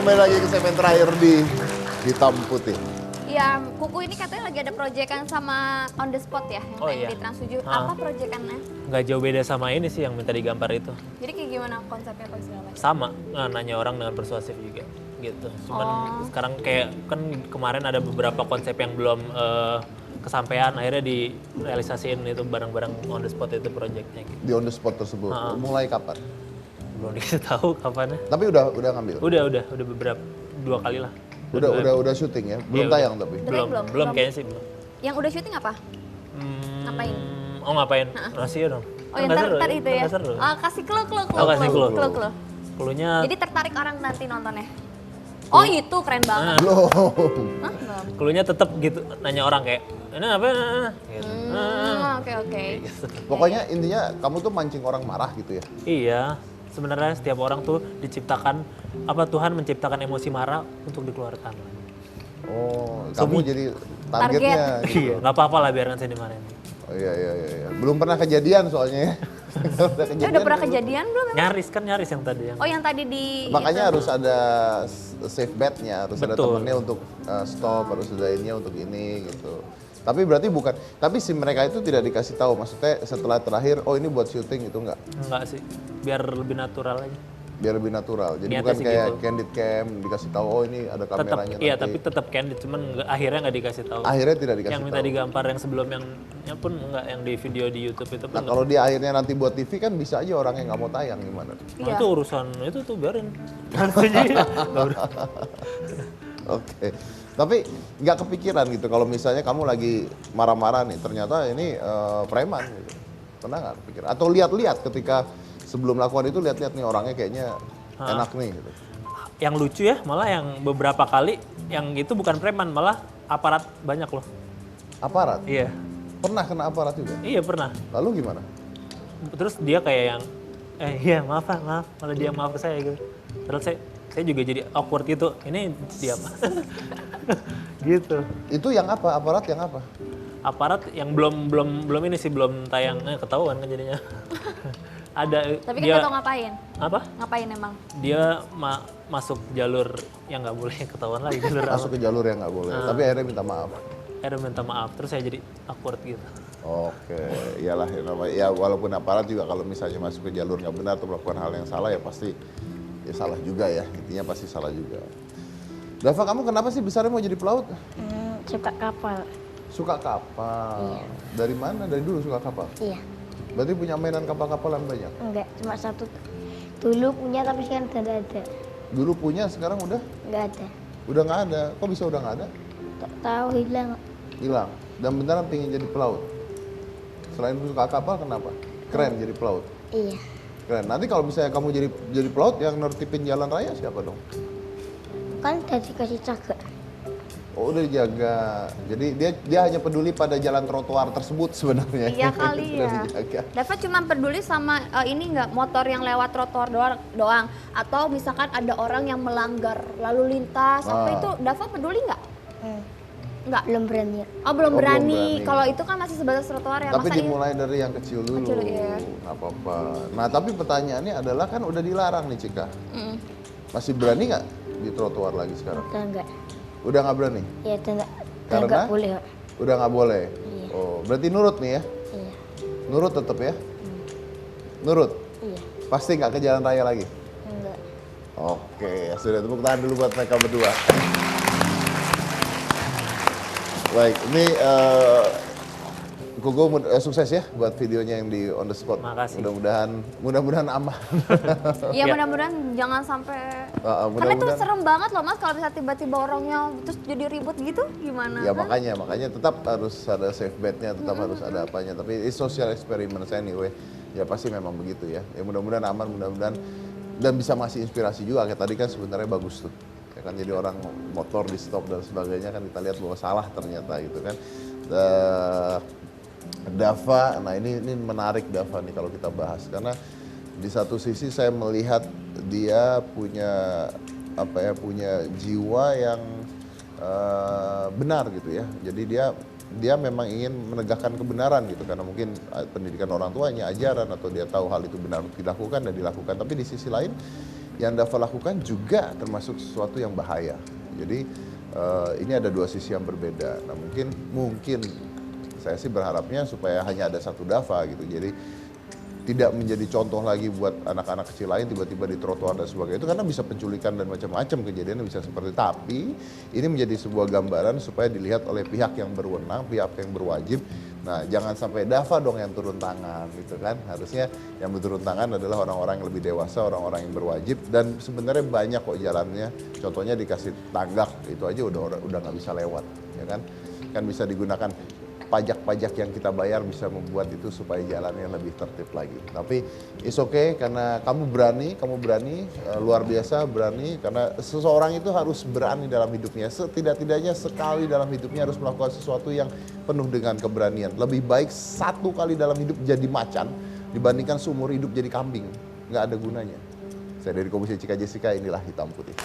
kembali lagi ke segmen terakhir di Hitam Putih. Ya, Kuku ini katanya lagi ada proyekan sama On The Spot ya, yang tayang di Trans 7. Apa proyekannya? Nggak jauh beda sama ini sih yang minta digambar itu. Jadi kayak gimana konsepnya apa segala macam? Sama, nanya orang dengan persuasif juga gitu. Cuman sekarang kayak kan kemarin ada beberapa konsep yang belum kesampaian, akhirnya direalisasiin itu bareng-bareng On The Spot itu proyeknya gitu. Di On The Spot tersebut, mulai kapan? Belum dikasih tahu kapannya. Tapi udah ngambil? Udah beberapa 2 kali lah. Udah syuting ya? Belum Iya, tayang tapi? Belum kayaknya sih belum. Yang udah syuting apa? Ngapain? Oh ngapain? Rahasia dong. Oh yang ntar itu ya? Nggak seru. Oh, kasih clue. Oh, kasih clue. Clue. Cluenya Jadi tertarik orang nanti nontonnya? Oh itu keren banget. Belum. Hah? Belum. cluenya tetap gitu, nanya orang kayak, ini apa? Gitu. Oke. Pokoknya intinya kamu tuh mancing orang marah gitu ya? Iya, sebenarnya setiap orang tuh diciptakan, Tuhan menciptakan emosi marah untuk dikeluarkan. Oh, kamu jadi targetnya Target. gitu. Iya, nggak apa-apa lah biarkan saya dimarahin. Oh, iya. Belum pernah kejadian soalnya ya. Udah pernah kejadian belum? Nyaris yang tadi yang. Oh yang tadi di... Makanya itu. harus ada safe bet-nya, harus ada Betul. temennya untuk stop, harus ada ininya untuk ini gitu. Tapi berarti bukan, tapi si mereka itu tidak dikasih tahu, maksudnya setelah terakhir, oh ini buat syuting itu enggak? Enggak sih, biar lebih natural aja. Biar lebih natural, jadi Niatnya bukan sih kayak gitu. candid cam, dikasih tahu, oh ini ada Tetap, kameranya iya nanti. tapi tetap candid, cuman akhirnya nggak dikasih tahu. Akhirnya tidak dikasih Yang minta tahu. digambar yang sebelum yang pun enggak, yang di video di YouTube itu pun Nah kalau di akhirnya nanti buat TV kan bisa aja orang yang nggak mau tayang gimana? Nah, itu urusan itu tuh biarin. Oke. Tapi nggak kepikiran gitu kalau misalnya kamu lagi marah-marah nih, ternyata ini preman gitu. Pernah nggak kepikiran? Atau lihat-lihat ketika sebelum melakukan itu lihat-lihat nih orangnya kayaknya enak nih gitu. Yang lucu ya, malah yang beberapa kali yang itu bukan preman, malah aparat banyak loh. Aparat? Iya. Pernah kena aparat juga? Iya pernah. Lalu gimana? Terus dia kayak yang, iya maaf Pak, maaf. Malah dia maaf ke saya gitu. Terus saya juga jadi awkward gitu. Ini dia apa? Gitu. Itu yang apa? Aparat yang apa? Aparat yang belum ini sih belum tayang, ketahuan kan jadinya. Ada Tapi dia kita tahu ngapain? apa? Ngapain emang? Dia masuk jalur yang nggak boleh ketahuan lagi jalur apa. Masuk ke jalur yang nggak boleh. Tapi akhirnya minta maaf. Akhirnya minta maaf, terus saya jadi awkward gitu. Oke, iyalah ya namanya. Ya walaupun aparat juga kalau misalnya masuk ke jalur nggak benar atau melakukan hal yang salah ya pasti ya salah juga ya. Intinya pasti salah juga. Dava, kamu kenapa sih besarnya mau jadi pelaut? Suka kapal. Suka kapal. Iya. Dari mana? Dari dulu suka kapal? Iya. Berarti punya mainan kapal-kapalan banyak? Enggak, cuma satu. Dulu punya tapi sekarang udah nggak ada. Dulu punya, sekarang udah? Nggak ada. Udah nggak ada. Kok bisa udah nggak ada? Tak tahu hilang. Hilang. Dan beneran pengen jadi pelaut? Selain suka kapal, kenapa? Keren jadi pelaut? Iya. Keren. Nanti kalau misalnya kamu jadi pelaut, yang nertipin jalan raya siapa dong? Kan udah dikasih jaga. Oh, udah dijaga. Jadi dia hanya peduli pada jalan trotoar tersebut sebenarnya. Iya kali Udah ya. dijaga. Dava cuma peduli sama ini nggak motor yang lewat trotoar doang, atau misalkan ada orang yang melanggar lalu lintas, apa itu Dava peduli nggak? Nggak. Belum berani. Oh belum Oh, belum berani. berani. Kalau itu kan masih sebatas trotoar ya. Tapi Masa dimulai dari yang kecil dulu. Kecil, iya. Nggak apa-apa. Nah, tapi pertanyaannya adalah kan udah dilarang nih, Cika. Mm. Masih berani nggak di trotoar lagi sekarang? Udah enggak. Udah nggak berani? Ya udah enggak. Karena? Enggak boleh, Pak. Udah nggak boleh? Iya. Oh, berarti nurut nih ya? Iya. Nurut tetap ya? Nurut? Iya. Pasti nggak ke jalan raya lagi? Enggak. Oke, sudah tepuk tangan dulu buat mereka berdua. Baik, ini Kuku sukses ya buat videonya yang di On The Spot. Makasih. Mudah-mudahan aman. Iya Ya. mudah-mudahan jangan sampai. Karena itu mudah-mudahan. serem banget loh Mas kalau bisa tiba-tiba orangnya terus jadi ribut gitu gimana? Ya kan? makanya tetap harus ada safe bet-nya, tetap harus ada apanya. Tapi it's social experiment anyway. Ya pasti memang begitu ya. Ya mudah-mudahan aman, mudah-mudahan dan bisa masih inspirasi juga. Kayak tadi kan sebenarnya bagus tuh. Ya kan jadi orang motor di stop dan sebagainya kan kita lihat bahwa salah ternyata gitu kan. Dava, nah ini menarik Dava nih kalau kita bahas karena di satu sisi saya melihat dia punya punya jiwa yang benar gitu ya. Jadi dia memang ingin menegakkan kebenaran gitu karena mungkin pendidikan orang tuanya, ajaran atau dia tahu hal itu benar untuk dilakukan dan dilakukan. Tapi di sisi lain yang Dava lakukan juga termasuk sesuatu yang bahaya. Jadi ini ada dua sisi yang berbeda. Nah mungkin saya sih berharapnya supaya hanya ada satu Dava gitu. Jadi tidak menjadi contoh lagi buat anak-anak kecil lain tiba-tiba di trotoar dan sebagainya itu, karena bisa penculikan dan macam-macam kejadiannya bisa seperti. Tapi ini menjadi sebuah gambaran supaya dilihat oleh pihak yang berwenang, pihak yang berwajib. Nah jangan sampai Dava dong yang turun tangan gitu kan. Harusnya yang berturun tangan adalah orang-orang yang lebih dewasa, orang-orang yang berwajib, dan sebenarnya banyak kok jalannya. Contohnya dikasih tanggak itu aja udah nggak bisa lewat, ya kan bisa digunakan. Pajak-pajak yang kita bayar bisa membuat itu supaya jalannya lebih tertib lagi. Tapi it's okay karena kamu berani, luar biasa berani, karena seseorang itu harus berani dalam hidupnya. Setidak-tidaknya sekali dalam hidupnya harus melakukan sesuatu yang penuh dengan keberanian. Lebih baik satu kali dalam hidup jadi macan dibandingkan seumur hidup jadi kambing. Nggak ada gunanya. Saya dari Komisi Cika Jessica, inilah Hitam Putih.